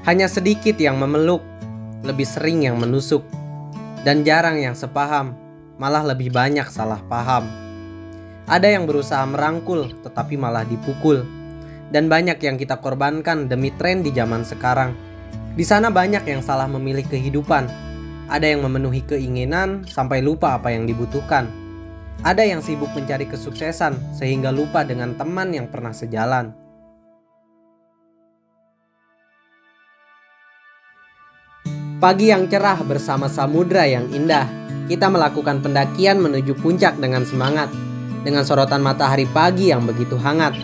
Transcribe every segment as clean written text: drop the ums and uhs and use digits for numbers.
Hanya sedikit yang memeluk, lebih sering yang menusuk, dan jarang yang sepaham, malah lebih banyak salah paham. Ada yang berusaha merangkul tetapi malah dipukul, dan banyak yang kita korbankan demi tren di zaman sekarang. Di sana banyak yang salah memilih kehidupan. Ada yang memenuhi keinginan sampai lupa apa yang dibutuhkan. Ada yang sibuk mencari kesuksesan sehingga lupa dengan teman yang pernah sejalan. Pagi yang cerah bersama samudra yang indah, kita melakukan pendakian menuju puncak dengan semangat, dengan sorotan matahari pagi yang begitu hangat,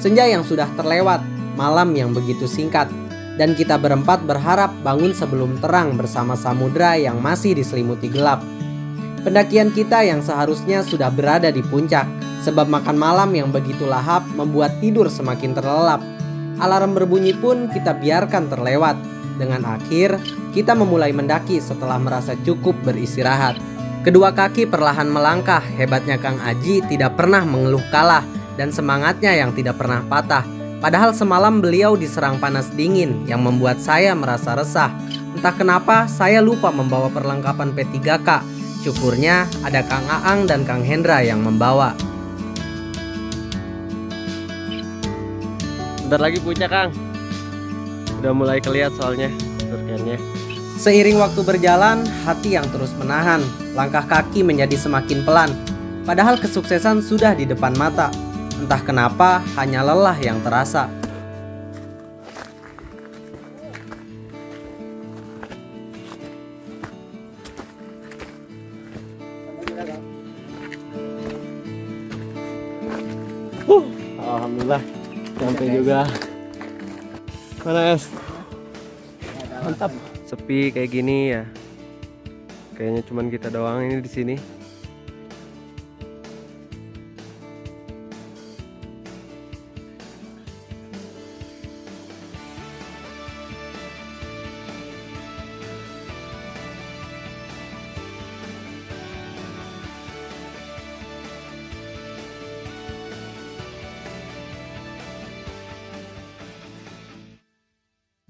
senja yang sudah terlewat, malam yang begitu singkat, dan kita berempat berharap bangun sebelum terang bersama samudra yang masih diselimuti gelap. Pendakian kita yang seharusnya sudah berada di puncak, sebab makan malam yang begitu lahap membuat tidur semakin terlelap. Alarm berbunyi pun kita biarkan terlewat. Dengan akhir, kita memulai mendaki setelah merasa cukup beristirahat. Kedua kaki perlahan melangkah, hebatnya Kang Aji tidak pernah mengeluh kalah, dan semangatnya yang tidak pernah patah. Padahal semalam beliau diserang panas dingin yang membuat saya merasa resah. Entah kenapa saya lupa membawa perlengkapan P3K. Syukurnya ada Kang Aang dan Kang Hendra yang membawa. Bentar lagi puncak, Kang. Udah mulai kelihatan soalnya surkennya. Seiring waktu berjalan, hati yang terus menahan, langkah kaki menjadi semakin pelan. Padahal kesuksesan sudah di depan mata. Entah kenapa hanya lelah yang terasa. Alhamdulillah sampai juga. Mana es? Mantap. Sepi kayak gini ya. Kayaknya cuman kita doang ini di sini.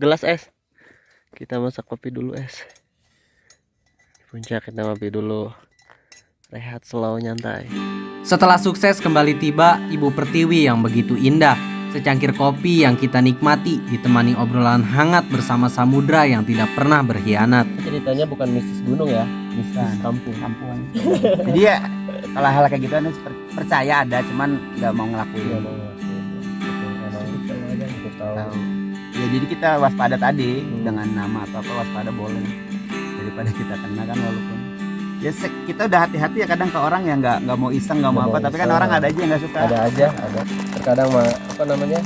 Gelas es. Kita masak kopi dulu es. Di puncak kita ngopi dulu. Rehat slow nyantai. Setelah sukses kembali tiba Ibu Pertiwi yang begitu indah. Secangkir kopi yang kita nikmati ditemani obrolan hangat bersama samudra yang tidak pernah berkhianat. Ceritanya bukan mistis gunung ya, mistis kampung. Jadi ya kalau hal kayak gitu percaya ada, cuman nggak mau ngelakuin. Tahu. Ya jadi kita waspada tadi dengan nama atau apa waspada boleh daripada kita kena kan, walaupun ya kita udah hati-hati ya kadang ke orang yang nggak mau iseng nggak mau apa, tapi kan orang ada aja yang nggak suka. Ada terkadang mah apa namanya,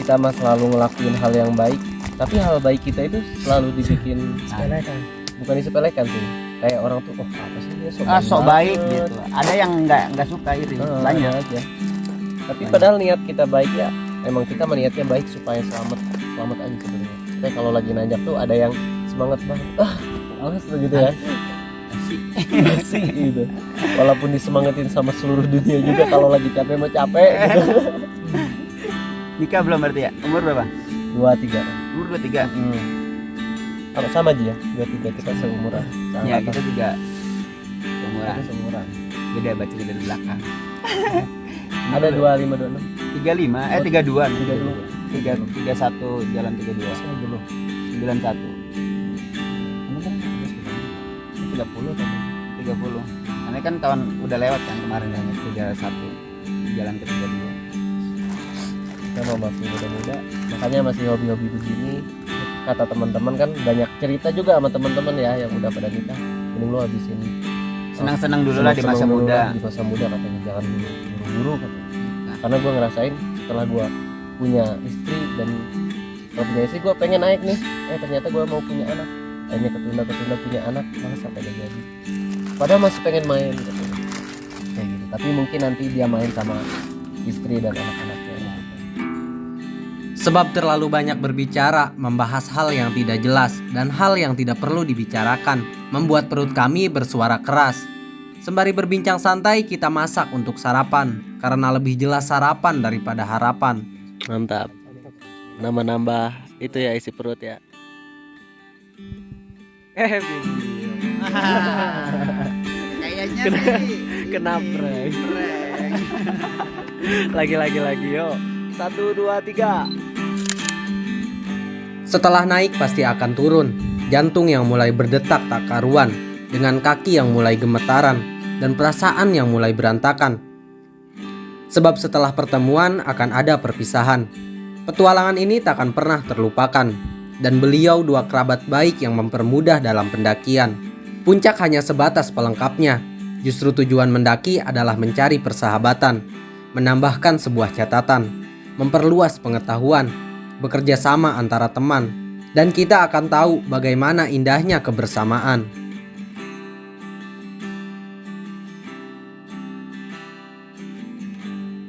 kita mah selalu ngelakuin hal yang baik, tapi hal baik kita itu selalu dibikin sepelekan. Bukan disepelekan sih, kayak orang tuh apa sih dia sok baik gitu. Ada yang nggak suka iri banyak aja. Tapi padahal niat kita baik ya. Emang kita niatnya baik supaya selamat aja sebenarnya. Tapi kalau lagi nanjak tuh ada yang semangat banget, alas tuh gitu ya, asik gitu. Walaupun disemangatin sama seluruh dunia juga, kalau lagi capek mah capek gitu. Nikah belum berarti ya? Umur berapa? 23. Umur 23. Sama aja ya, 23 kita seumuran. Ya kita juga seumuran. Beda baca dari belakang. Ada 25, 26. 32 31 jalan 32 91 30 karena kan tahun udah lewat kan kemarin yang 31 jalan ke 32. Kita masih muda-muda, makanya masih hobi-hobi begini. Kata teman-teman kan banyak cerita juga sama teman-teman ya yang udah pada nikah, mending lu habisin senang-senang dulu lah di masa muda. Di masa muda katanya, jangan buru-buru katanya. Karena gue ngerasain setelah gue punya istri dan setelah punya istri gue pengen naik nih, ternyata gue mau punya anak, akhirnya ketunda punya anak, malah sampai gak jadi. Padahal masih pengen main katanya. Kayak gitu. Tapi mungkin nanti dia main sama istri dan anak-anaknya. Sebab terlalu banyak berbicara, membahas hal yang tidak jelas dan hal yang tidak perlu dibicarakan, membuat perut kami bersuara keras. Sembari berbincang santai, kita masak untuk sarapan, karena lebih jelas sarapan daripada harapan. Mantap. Nambah Itu ya isi perut ya. Video. Kayaknya sih Kena prank. prank. Lagi yo. 1 2 3. Setelah naik pasti akan turun. Jantung yang mulai berdetak tak karuan, dengan kaki yang mulai gemetaran, dan perasaan yang mulai berantakan. Sebab setelah pertemuan akan ada perpisahan. Petualangan ini takkan pernah terlupakan. Dan beliau dua kerabat baik yang mempermudah dalam pendakian. Puncak hanya sebatas pelengkapnya. Justru tujuan mendaki adalah mencari persahabatan, menambahkan sebuah catatan, memperluas pengetahuan, bekerja sama antara teman, dan kita akan tahu bagaimana indahnya kebersamaan.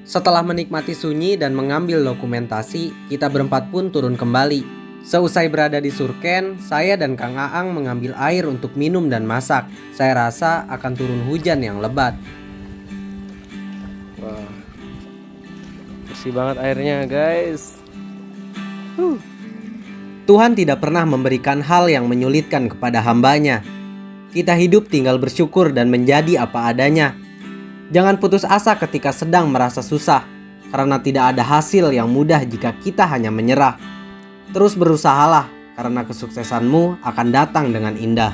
Setelah menikmati sunyi dan mengambil dokumentasi, kita berempat pun turun kembali. Seusai berada di Surken, saya dan Kang Aang mengambil air untuk minum dan masak. Saya rasa akan turun hujan yang lebat. Wah. Bersih banget airnya, guys. Tuhan tidak pernah memberikan hal yang menyulitkan kepada hambanya. Kita hidup tinggal bersyukur dan menjadi apa adanya. Jangan putus asa ketika sedang merasa susah, karena tidak ada hasil yang mudah jika kita hanya menyerah. Terus berusahalah, karena kesuksesanmu akan datang dengan indah.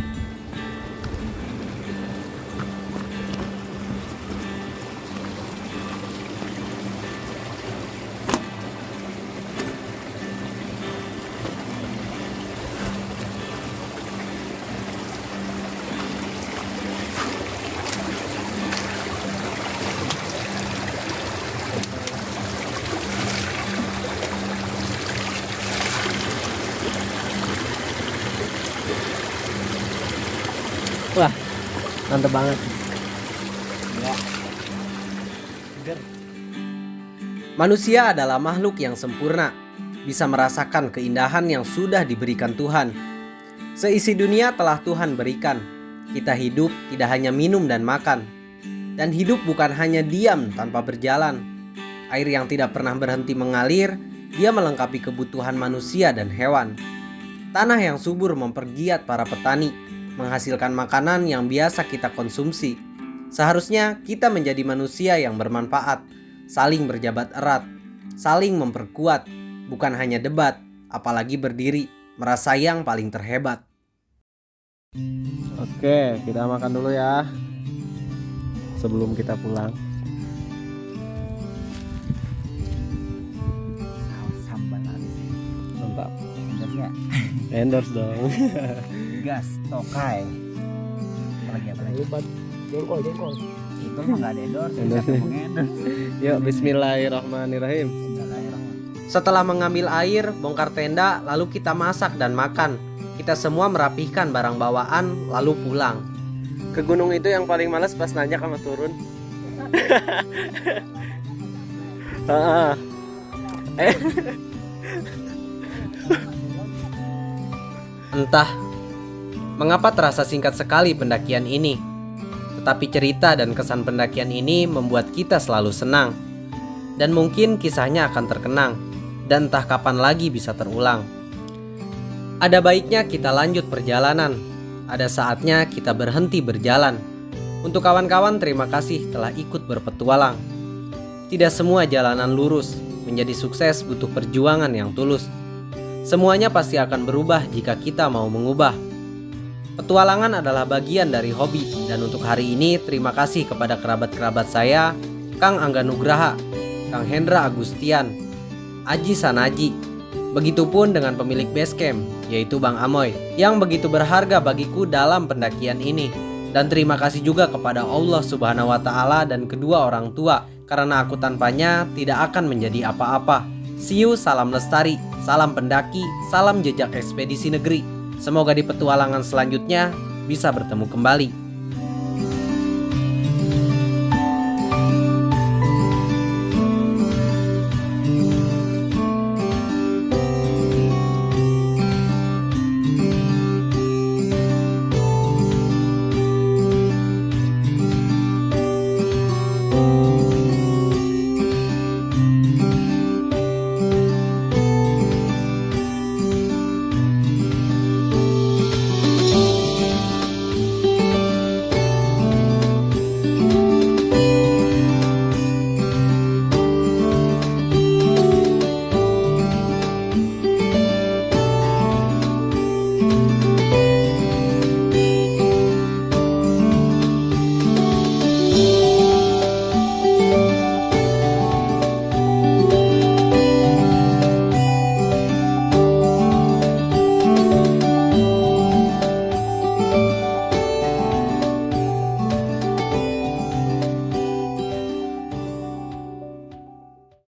Wah, mantep banget. Manusia adalah makhluk yang sempurna, bisa merasakan keindahan yang sudah diberikan Tuhan. Seisi dunia telah Tuhan berikan. Kita hidup tidak hanya minum dan makan. Dan hidup bukan hanya diam tanpa berjalan. Air yang tidak pernah berhenti mengalir, dia melengkapi kebutuhan manusia dan hewan. Tanah yang subur mempergiat para petani, menghasilkan makanan yang biasa kita konsumsi. Seharusnya kita menjadi manusia yang bermanfaat, saling berjabat erat, saling memperkuat, bukan hanya debat, apalagi berdiri, merasa yang paling terhebat. Oke, kita makan dulu ya. Sebelum kita pulang. Saus sambal habis. Mantap. Enggak ya? Endorse dong. Gas tokai. Apalagi. Jengkol. Itu mah enggak ada endorse. Endorse. Siapa yang endorse? Yuk, bismillahirrahmanirrahim. Bismillahirrahmanirrahim. Setelah mengambil air, bongkar tenda, lalu kita masak dan makan. Kita semua merapihkan barang bawaan, lalu pulang. Ke gunung itu yang paling males pas nanjak sama turun. Entah mengapa terasa singkat sekali pendakian ini, tetapi cerita dan kesan pendakian ini membuat kita selalu senang. Dan mungkin kisahnya akan terkenang, dan entah kapan lagi bisa terulang. Ada baiknya kita lanjut perjalanan. Ada saatnya kita berhenti berjalan. Untuk kawan-kawan, terima kasih telah ikut berpetualang. Tidak semua jalanan lurus. Menjadi sukses butuh perjuangan yang tulus. Semuanya pasti akan berubah jika kita mau mengubah. Petualangan adalah bagian dari hobi. Dan untuk hari ini, terima kasih kepada kerabat-kerabat saya, Kang Angga Nugraha, Kang Hendra Agustian, Aji Sanaji. Begitupun dengan pemilik base camp, yaitu Bang Amoy, yang begitu berharga bagiku dalam pendakian ini. Dan terima kasih juga kepada Allah Subhanahu wa Ta'ala dan kedua orang tua, karena aku tanpanya tidak akan menjadi apa-apa. See you, salam lestari, salam pendaki, salam jejak ekspedisi negeri. Semoga di petualangan selanjutnya bisa bertemu kembali.